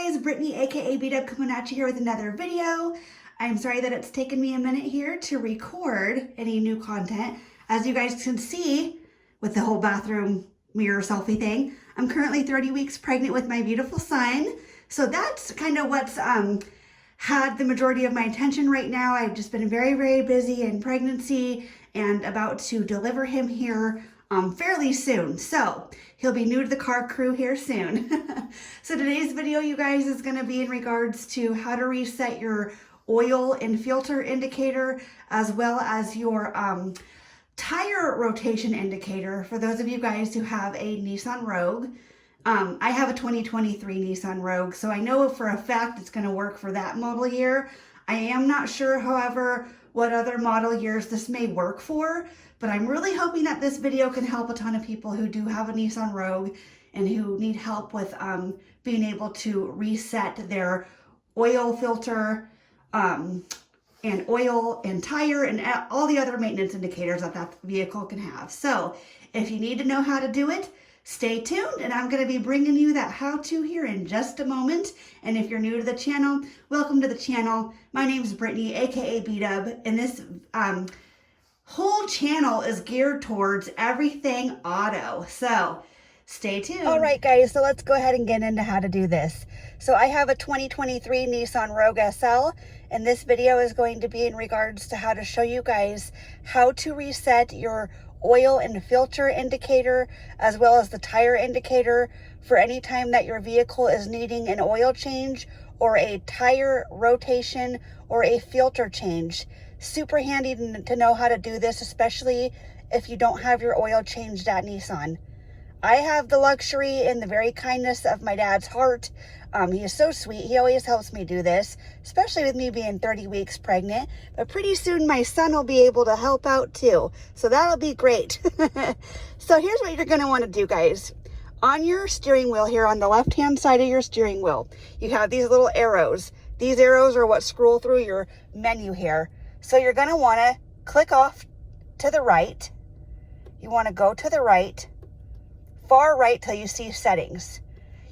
guys, Brittany aka B-Dub coming at you here with another video. I'm sorry that it's taken me a minute here to record any new content. As you guys can see with the whole bathroom mirror selfie thing, I'm currently 30 weeks pregnant with my beautiful son. So that's kind of what's had the majority of my attention right now. I've just been very, very busy in pregnancy and about to deliver him here fairly soon. So he'll be new to the car crew here soon. So today's video, you guys, is going to be in regards to how to reset your oil and filter indicator, as well as your tire rotation indicator for those of you guys who have a Nissan Rogue. I have a 2023 Nissan Rogue, so I know for a fact it's going to work for that model year. I am not sure, however, what other model years this may work for, but I'm really hoping that this video can help a ton of people who do have a Nissan Rogue and who need help with being able to reset their oil filter and oil and tire and all the other maintenance indicators that that vehicle can have. So if you need to know how to do it, stay tuned, and I'm going to be bringing you that how-to here in just a moment. And if you're new to the channel, welcome to the channel. My name is Brittany, aka B-Dub, and this whole channel is geared towards everything auto. So stay tuned. All right, guys, so let's go ahead and get into how to do this. So I have a 2023 Nissan Rogue SL, and this video is going to be in regards to how to show you guys how to reset your oil and filter indicator, as well as the tire indicator, for any time that your vehicle is needing an oil change or a tire rotation or a filter change. Super handy to know how to do this, especially if you don't have your oil changed at Nissan. I have the luxury and the very kindness of my dad's heart. He is so sweet. He always helps me do this, especially with me being 30 weeks pregnant. But pretty soon my son will be able to help out too. So that'll be great. So here's what you're going to want to do, guys. On your steering wheel here, on the left-hand side of your steering wheel, you have these little arrows. These arrows are what scroll through your menu here. So you're going to want to click off to the right. You want to go to the right, far right till you see settings.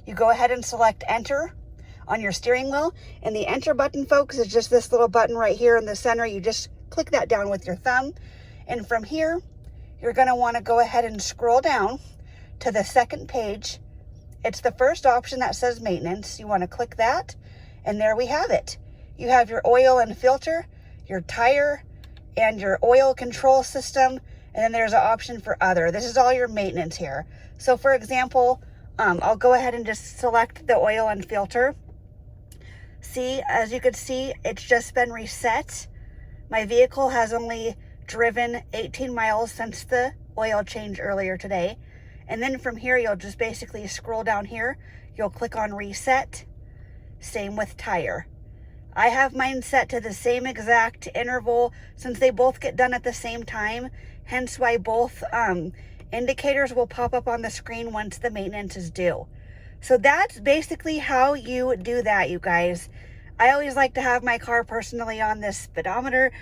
You go ahead and select enter on your steering wheel, and the enter button, folks, is just this little button right here in the center. You just click that down with your thumb, and from here you're going to want to go ahead and scroll down to the second page. It's the first option that says maintenance. You want to click that, and there we have it. You have your oil and filter, your tire, and your oil control system, and then there's an option for other. This is all your maintenance here. So for example, I'll go ahead and just select the oil and filter. See, as you can see, it's just been reset. My vehicle has only driven 18 miles since the oil change earlier today. And then from here, you'll just basically scroll down here. You'll click on reset. Same with tire. I have mine set to the same exact interval since they both get done at the same time. Hence why both indicators will pop up on the screen once the maintenance is due. So that's basically how you do that, you guys. I always like to have my car personally on this speedometer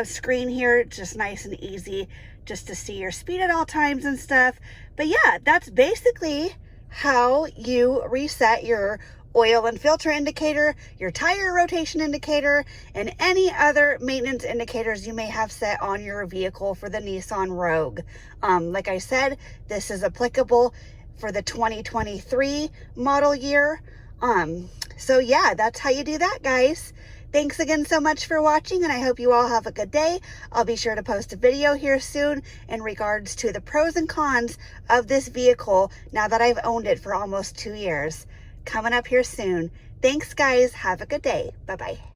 screen here. It's just nice and easy just to see your speed at all times and stuff. But yeah, that's basically how you reset your oil and filter indicator, your tire rotation indicator, and any other maintenance indicators you may have set on your vehicle for the Nissan Rogue. Like I said, this is applicable for the 2023 model year. So yeah, that's how you do that, guys. Thanks again so much for watching, and I hope you all have a good day. I'll be sure to post a video here soon in regards to the pros and cons of this vehicle now that I've owned it for almost 2 years. Coming up here soon. Thanks, guys. Have a good day. Bye-bye.